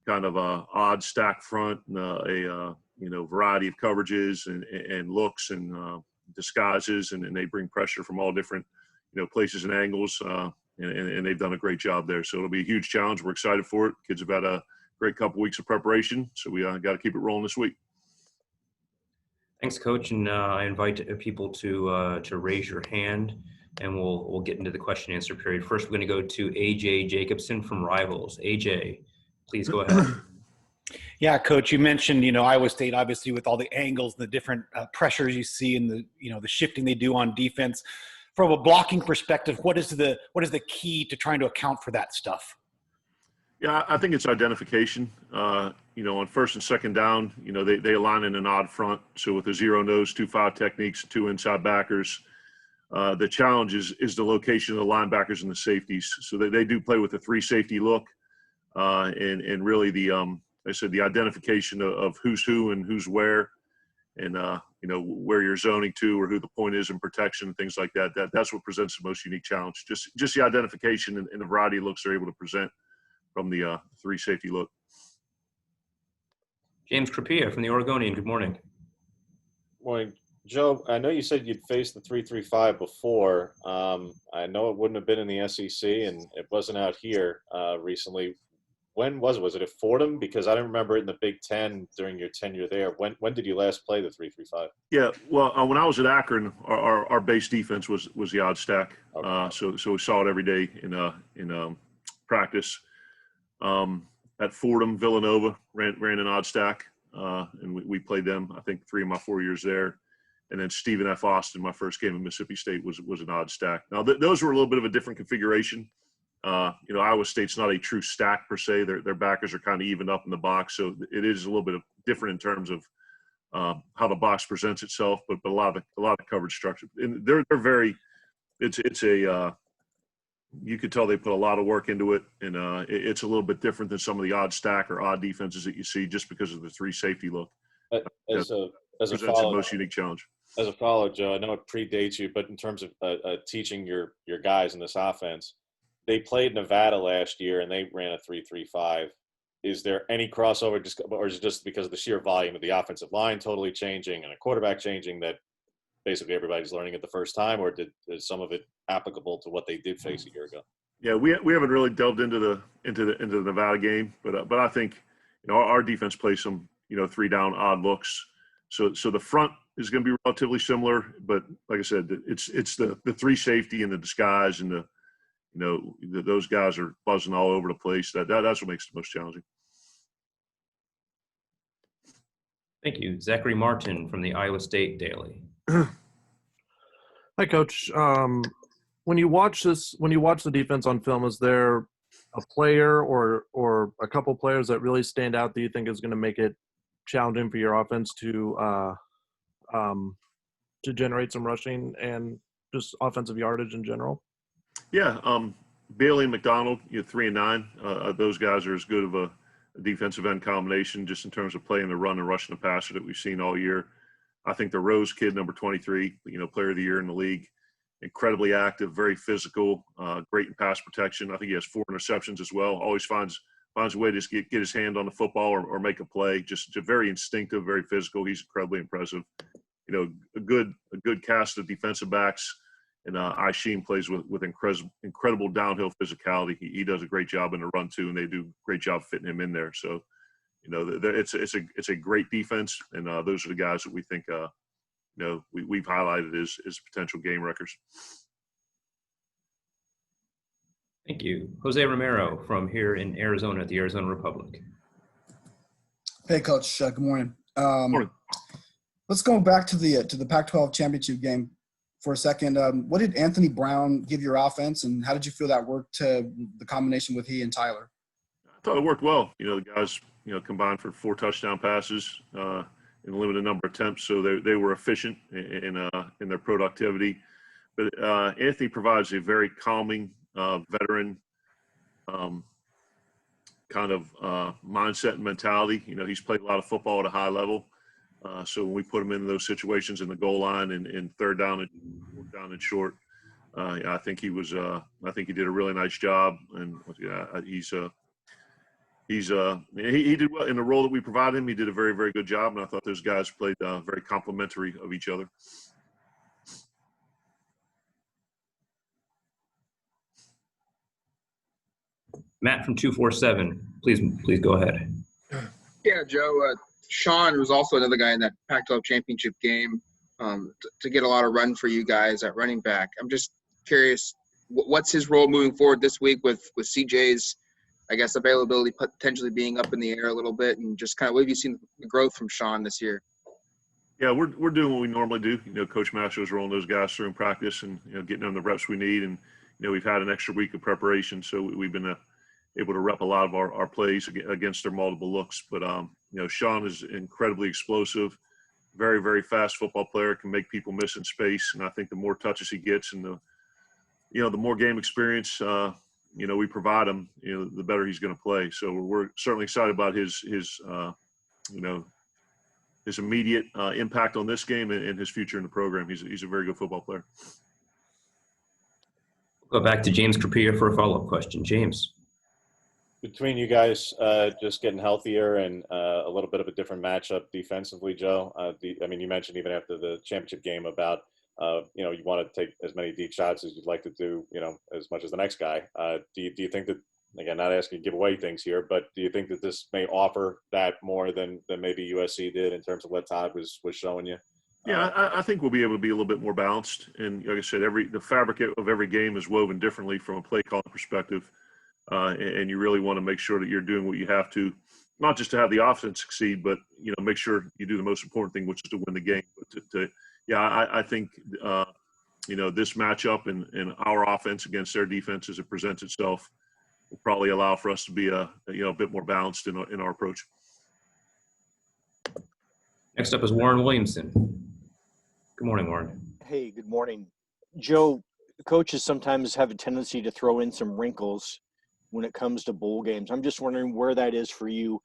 kind of a odd stack front, and variety of coverages and looks and disguises, and they bring pressure from all different places and angles, and they've done a great job there. So it'll be a huge challenge. We're excited for it. Kids have had a great couple weeks of preparation, so we got to keep it rolling this week. Thanks, Coach, and I invite people to raise your hand, and we'll get into the question and answer period. First, we're going to go to AJ Jacobson from Rivals. AJ, please go ahead. Yeah, Coach, you mentioned Iowa State, obviously, with all the angles and the different pressures you see and the shifting they do on defense. From a blocking perspective, what is the key to trying to account for that stuff? Yeah, I think it's identification. On first and second down, they align in an odd front. So with the 0-nose, 2-5 techniques, 2 inside backers, the challenge is the location of the linebackers and the safeties. So they do play with a 3 safety look, and really the identification of who's who and who's where, and where you're zoning to or who the point is in protection and things like that. That's what presents the most unique challenge. Just the identification and the variety of looks they're able to present from the 3 safety look. James Crapia from the Oregonian. Good morning. Morning, Joe. I know you said you'd faced the 3-3-5 before. I know it wouldn't have been in the SEC, and it wasn't out here recently. When was it? Was it at Fordham? Because I don't remember it in the Big Ten during your tenure there. When did you last play the 3-3-5? Yeah, well, when I was at Akron, our base defense was the odd stack. Okay. So we saw it every day in practice. At Fordham, Villanova ran an odd stack, and we played them, I think, 3 of my 4 years there. And then Stephen F. Austin, my first game at Mississippi State, was an odd stack. Now, those were a little bit of a different configuration. Iowa State's not a true stack per se. Their backers are kind of evened up in the box, so it is a little bit different in terms of how the box presents itself. But a lot of coverage structure, and they're very. It's a you could tell they put a lot of work into it, and it's a little bit different than some of the odd stack or odd defenses that you see just because of the 3 safety look. As a presents follow, the most unique challenge. As a follow, Joe, I know it predates you, but in terms of teaching your guys in this offense, they played Nevada last year and they ran a 3-3-5. Is there any crossover, or is it just because of the sheer volume of the offensive line totally changing and a quarterback changing that basically everybody's learning it the first time, or is some of it applicable to what they did face a year ago? Yeah, we haven't really delved into the Nevada game, but I think our defense plays some 3 down odd looks. So the front is going to be relatively similar, but like I said, it's the 3 safety and the disguise and those guys are buzzing all over the place. That's what makes it most challenging. Thank you. Zachary Martin from the Iowa State Daily. Hi, Coach. When you watch the defense on film, is there a player or a couple players that really stand out that you think is going to make it challenging for your offense to generate some rushing and just offensive yardage in general? Yeah, Bailey and McDonald, 3 and 9. Those guys are as good of a defensive end combination just in terms of playing the run and rushing the passer that we've seen all year. I think the Rose kid, number 23, player of the year in the league, incredibly active, very physical, great in pass protection. I think he has 4 interceptions as well. Always finds a way to just get his hand on the football or make a play. Just very instinctive, very physical. He's incredibly impressive. A good cast of defensive backs. And Sheen plays with incredible downhill physicality. He does a great job in the run too, and they do a great job fitting him in there. So, it's a great defense, and those are the guys that we think we've highlighted as potential game wreckers. Thank you. Jose Romero from here in Arizona at the Arizona Republic. Hey, Coach. Good morning. Morning. Let's go back to the Pac-12 championship game for a second. What did Anthony Brown give your offense, and how did you feel that worked to the combination with he and Tyler? I thought it worked well. The guys, combined for 4 touchdown passes in a limited number of attempts, so they were efficient in their productivity. But Anthony provides a very calming, veteran kind of mindset and mentality. He's played a lot of football at a high level. So when we put him in those situations in the goal line and 3rd down and 4th down and short, I think he did a really nice job. And He's he did well in the role that we provided him. He did a very, very good job, and I thought those guys played very complimentary of each other. Matt from 247, please go ahead. Yeah, Joe. Shough was also another guy in that Pac-12 championship game to get a lot of run for you guys at running back. I'm just curious, what's his role moving forward this week with CJ's, I guess, availability potentially being up in the air a little bit, and just kind of what have you seen the growth from Shough this year? Yeah, we're doing what we normally do. Coach Mastro's rolling those guys through in practice and getting them the reps we need, and we've had an extra week of preparation, so we've been able to rep a lot of our plays against their multiple looks. But Shough is incredibly explosive, very, very fast football player, can make people miss in space, and I think the more touches he gets and the more game experience we provide him, the better he's going to play. So we're certainly excited about his immediate impact on this game and his future in the program. He's a very good football player. Go back to James Capria for a follow-up question. James. Between you guys just getting healthier and a little bit of a different matchup defensively, Joe, you mentioned even after the championship game about, you want to take as many deep shots as you'd like to do, as much as the next guy. Do you think that, again, not asking you to give away things here, but do you think that this may offer that more than maybe USC did in terms of what Todd was showing you? Yeah, I think we'll be able to be a little bit more balanced. And like I said, the fabric of every game is woven differently from a play calling perspective. And you really want to make sure that you're doing what you have to, not just to have the offense succeed, but, make sure you do the most important thing, which is to win the game. But I think, this matchup and our offense against their defense as it presents itself will probably allow for us to be a bit more balanced in our approach. Next up is Warren Williamson. Good morning, Warren. Hey, good morning. Joe, coaches sometimes have a tendency to throw in some wrinkles when it comes to bowl games. I'm just wondering where that is for you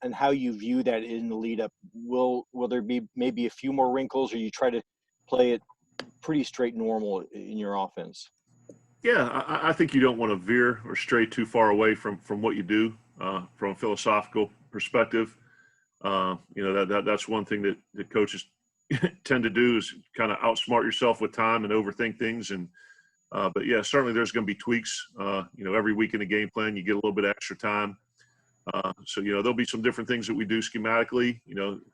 and how you view that in the lead up. Will there be maybe a few more wrinkles, or you try to play it pretty straight normal in your offense? Yeah, I think you don't want to veer or stray too far away from what you do from a philosophical perspective. That's one thing that coaches tend to do is kind of outsmart yourself with time and overthink things. And but yeah, certainly there's going to be tweaks. Every week in the game plan, you get a little bit of extra time. So there'll be some different things that we do schematically.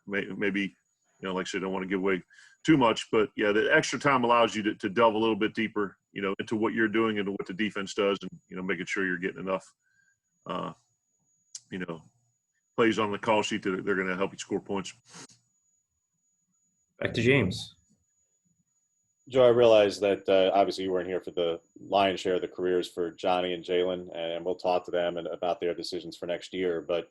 Maybe like I said, I don't want to give away too much, but yeah, the extra time allows you to delve a little bit deeper, into what you're doing and what the defense does, and making sure you're getting enough, plays on the call sheet that they're going to help you score points. Back to James. Joe, I realize that obviously you weren't here for the lion's share of the careers for Johnny and Jalen, and we'll talk to them about their decisions for next year. But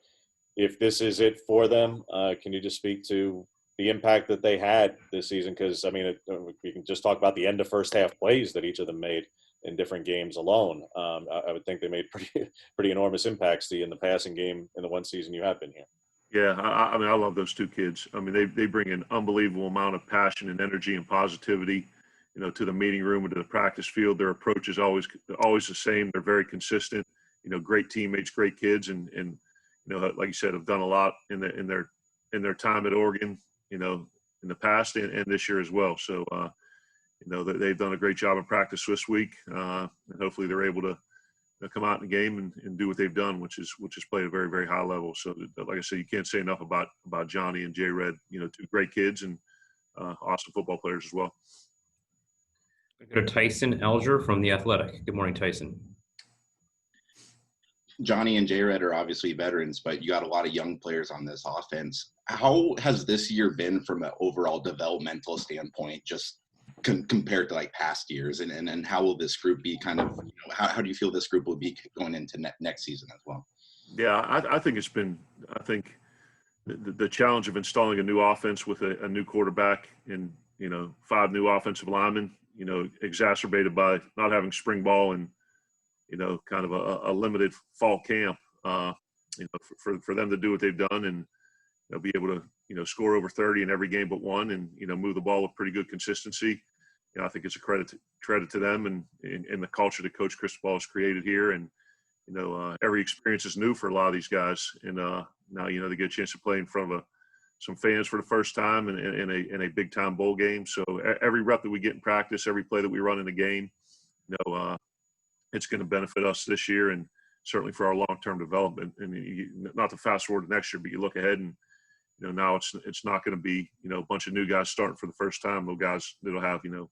if this is it for them, can you just speak to the impact that they had this season? Because, we can just talk about the end of first half plays that each of them made in different games alone. I would think they made pretty enormous impacts to you in the passing game in the one season you have been here. Yeah, I love those two kids. They bring an unbelievable amount of passion and energy and positivity, to the meeting room and to the practice field. Their approach is always the same. They're very consistent. Great teammates, great kids, and like you said, have done a lot in their time at Oregon, in the past and this year as well. So, they've done a great job in practice this week, and hopefully they're able to come out in the game and do what they've done, which is play at a very, very high level. So, like I said, you can't say enough about Johnny and J. Red. Two great kids and awesome football players as well. Go to Tyson Elger from The Athletic. Good morning, Tyson. Johnny and J-Red are obviously veterans, but you got a lot of young players on this offense. How has this year been from an overall developmental standpoint, just compared to like past years? And how will this group be how do you feel this group will be going into next season as well? Yeah, I think it's been the challenge of installing a new offense with a new quarterback and, 5 new offensive linemen, exacerbated by not having spring ball and, kind of a limited fall camp, for them to do what they've done and be able to, score over 30 in every game but one and, move the ball with pretty good consistency. I think it's a credit to them and the culture that Coach Cristobal has created here. And, every experience is new for a lot of these guys. And now, they get a chance to play in front of some fans for the first time in a big time bowl game. So every rep that we get in practice, every play that we run in the game, it's going to benefit us this year and certainly for our long-term development. And not to fast forward to next year, but you look ahead and, now it's not going to be, a bunch of new guys starting for the first time. Those guys that'll have, a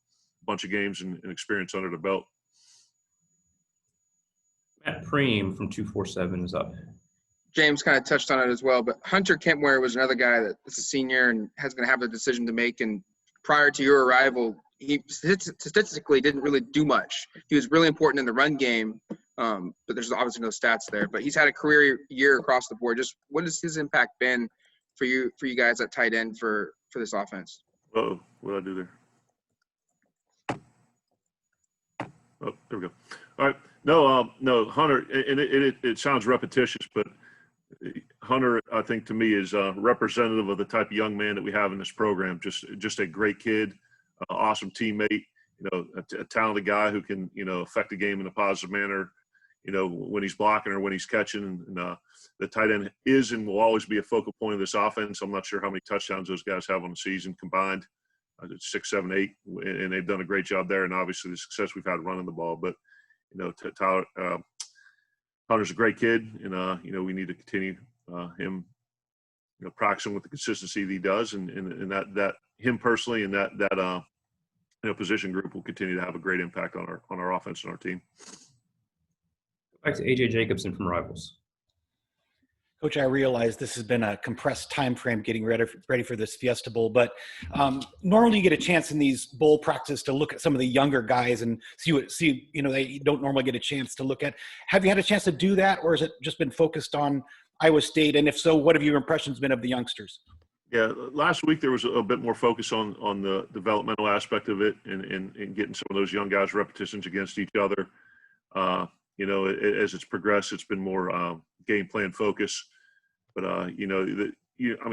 bunch of games and experience under the belt. Matt Preem from 247 is up. James kind of touched on it as well, but Hunter Kentware was another guy that is a senior and has going to have a decision to make. And prior to your arrival, he statistically didn't really do much. He was really important in the run game, but there's obviously no stats there. But he's had a career year across the board. Just what has his impact been for you guys at tight end for this offense? Oh, what did I do there? Oh, there we go. All right. No, Hunter, and it sounds repetitious, but Hunter, I think to me is representative of the type of young man that we have in this program. Just a great kid, awesome teammate, a talented guy who can, affect the game in a positive manner, when he's blocking or when he's catching. And the tight end is and will always be a focal point of this offense. I'm not sure how many touchdowns those guys have on the season combined. 6, 7, 8, and they've done a great job there. And obviously the success we've had running the ball, but Tyler, Hunter's a great kid, and we need to continue him, practicing with the consistency that he does, and that him personally and that position group will continue to have a great impact on our offense and our team. Back to AJ Jacobson from Rivals. Coach, I realize this has been a compressed time frame getting ready for this Fiesta Bowl, but normally you get a chance in these bowl practices to look at some of the younger guys and see they don't normally get a chance to look at. Have you had a chance to do that, or has it just been focused on Iowa State? And if so, what have your impressions been of the youngsters? Yeah, last week there was a bit more focus on the developmental aspect of it and getting some of those young guys repetitions against each other. As it's progressed, it's been more game plan focus. But,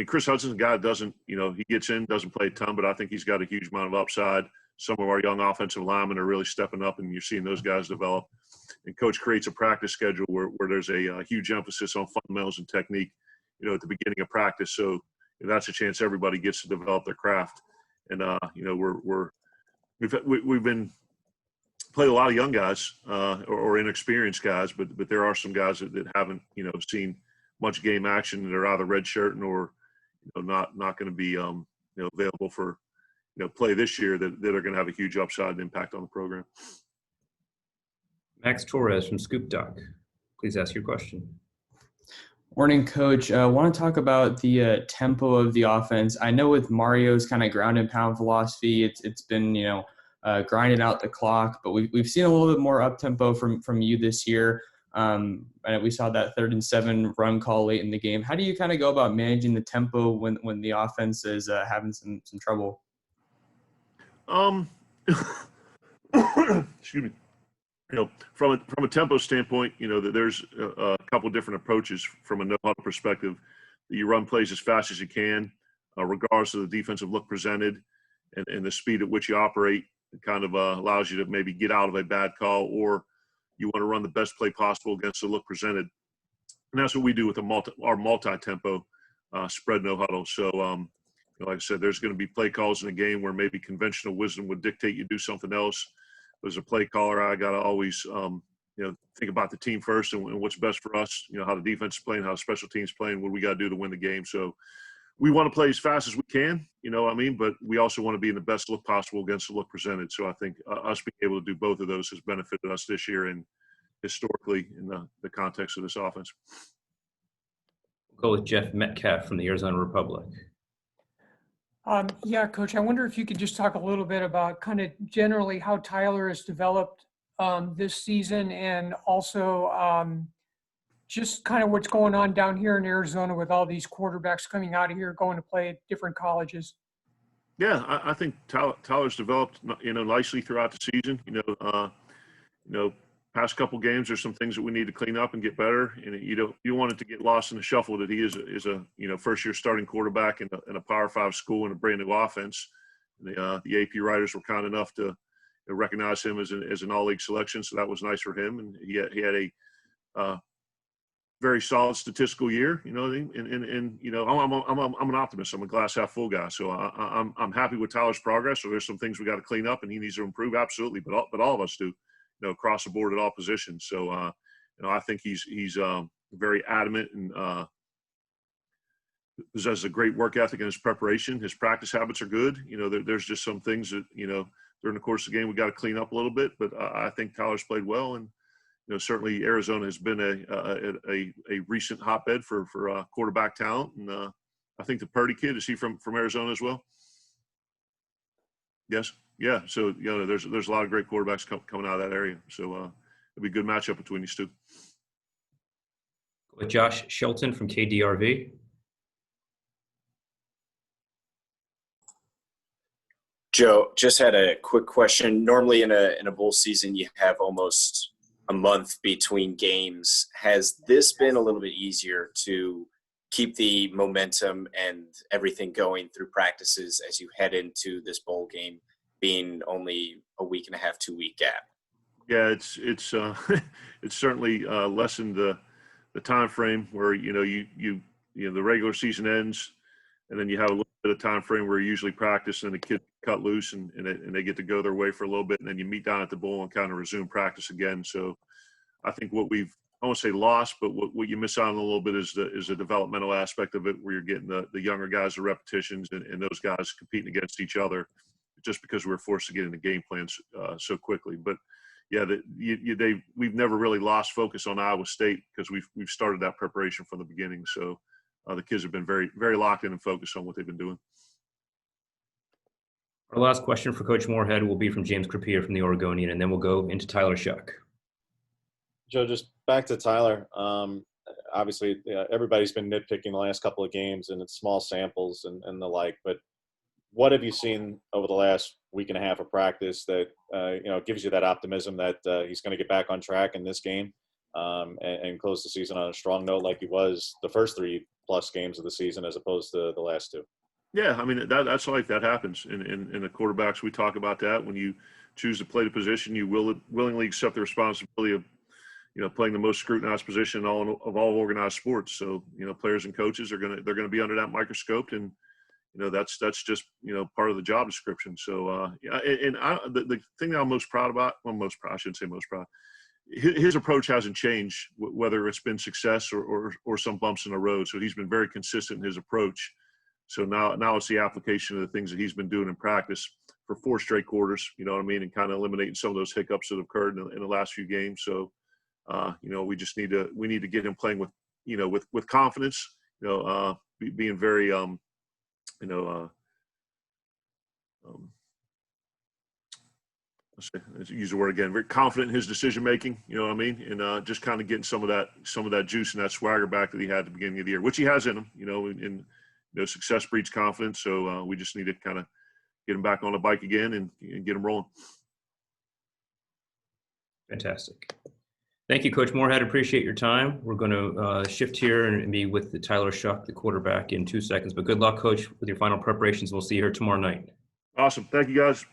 Chris Hudson's a guy that doesn't, he gets in, doesn't play a ton, but I think he's got a huge amount of upside. Some of our young offensive linemen are really stepping up, and you're seeing those guys develop. And Coach creates a practice schedule where there's a huge emphasis on fundamentals and technique, at the beginning of practice. So that's a chance everybody gets to develop their craft. And, we've been played a lot of young guys or inexperienced guys, but there are some guys that haven't, seen much game action that are either redshirting or not going to be available for play this year that are going to have a huge upside and impact on the program. Max Torres from Scoop Doc, please ask your question. Morning, Coach. I want to talk about the tempo of the offense. I know with Mario's kind of ground and pound philosophy, it's been grinding out the clock, but we've seen a little bit more up tempo from you this year. And we saw that 3rd and 7 run call late in the game. How do you kind of go about managing the tempo when the offense is having some trouble? Excuse me. From a tempo standpoint, there's a couple different approaches from a know-how perspective. You run plays as fast as you can, regardless of the defensive look presented, and the speed at which you operate. It kind of allows you to maybe get out of a bad call, or you want to run the best play possible against the look presented. And that's what we do with our multi-tempo spread no huddle. So, like I said, there's going to be play calls in a game where maybe conventional wisdom would dictate you do something else. As a play caller, I got to always, think about the team first and what's best for us, how the defense is playing, how the special teams playing, what we got to do to win the game. So we want to play as fast as we can, but we also want to be in the best look possible against the look presented. So I think us being able to do both of those has benefited us this year and historically in the context of this offense. We'll go with Jeff Metcalf from the Arizona Republic. Yeah, Coach, I wonder if you could just talk a little bit about kind of generally how Tyler has developed this season, and also just kind of what's going on down here in Arizona with all these quarterbacks coming out of here, going to play at different colleges. Yeah, I think Tyler's developed, nicely throughout the season. Past couple games, there's some things that we need to clean up and get better. And you want it to get lost in the shuffle that he is a first-year starting quarterback in a Power 5 school and a brand new offense. And the AP writers were kind enough to recognize him as an all-league selection, so that was nice for him. And he had a very solid statistical year, you know, and you know, I'm an optimist. I'm a glass half full guy, so I'm happy with Tyler's progress. So there's some things we got to clean up, and he needs to improve, absolutely. But all of us do, you know, across the board at all positions. So you know, I think he's very adamant and possesses a great work ethic in his preparation. His practice habits are good. You know, there's just some things that, you know, during the course of the game we got to clean up a little bit. But I think Tyler's played well, and you know, certainly Arizona has been a recent hotbed for quarterback talent. And I think the Purdy kid, is he from Arizona as well? Yes. Yeah. So, you know, there's a lot of great quarterbacks coming out of that area. So it'll be a good matchup between these two. With Josh Shelton from KDRV. Joe, just had a quick question. Normally in a bowl season, you have almost a month between games. Has this been a little bit easier to keep the momentum and everything going through practices as you head into this bowl game, being only a week and a half, 2 week gap? Yeah, it's it's certainly lessened the time frame where, you know, you know, the regular season ends, and then you have a little bit of time frame where you usually practice, and the kids cut loose and they get to go their way for a little bit, and then you meet down at the bowl and kind of resume practice again. So I think what we've, I won't say lost, but what you miss out on a little bit is the developmental aspect of it, where you're getting the younger guys the repetitions and those guys competing against each other, just because we were forced to get into game plans so quickly. But yeah, we've never really lost focus on Iowa State, because we've started that preparation from the beginning. So the kids have been very, very locked in and focused on what they've been doing. Our last question for Coach Moorhead will be from James Crapia from the Oregonian, and then we'll go into Tyler Shough. Joe, just back to Tyler. Obviously, everybody's been nitpicking the last couple of games, and it's small samples and the like. But what have you seen over the last week and a half of practice that you know, gives you that optimism that he's going to get back on track in this game and close the season on a strong note, like he was the first 3+ games of the season, as opposed to the last 2? Yeah, I mean, that's life. That happens in the quarterbacks. We talk about that. When you choose to play the position, you willingly accept the responsibility of, you know, playing the most scrutinized position of all organized sports. So, you know, players and coaches they're gonna be under that microscope, and you know, that's just, you know, part of the job description. So yeah, and the thing that I'm most proud about, well, I shouldn't say most proud. His approach hasn't changed, whether it's been success or some bumps in the road. So he's been very consistent in his approach. So now it's the application of the things that he's been doing in practice for 4 straight quarters, you know what I mean, and kind of eliminating some of those hiccups that have occurred in the last few games. So, you know, we need to get him playing with, you know, with confidence, you know, being very, you know, let's use the word again, very confident in his decision making, you know what I mean, and just kind of getting some of that juice and that swagger back that he had at the beginning of the year, which he has in him, you know, and you know, success breeds confidence. So we just need to kind of get him back on the bike again and get him rolling. Fantastic. Thank you, Coach Moorhead. Appreciate your time. We're going to shift here and be with the Tyler Shough, the quarterback, in 2 seconds. But good luck, Coach, with your final preparations. We'll see you here tomorrow night. Awesome. Thank you, guys.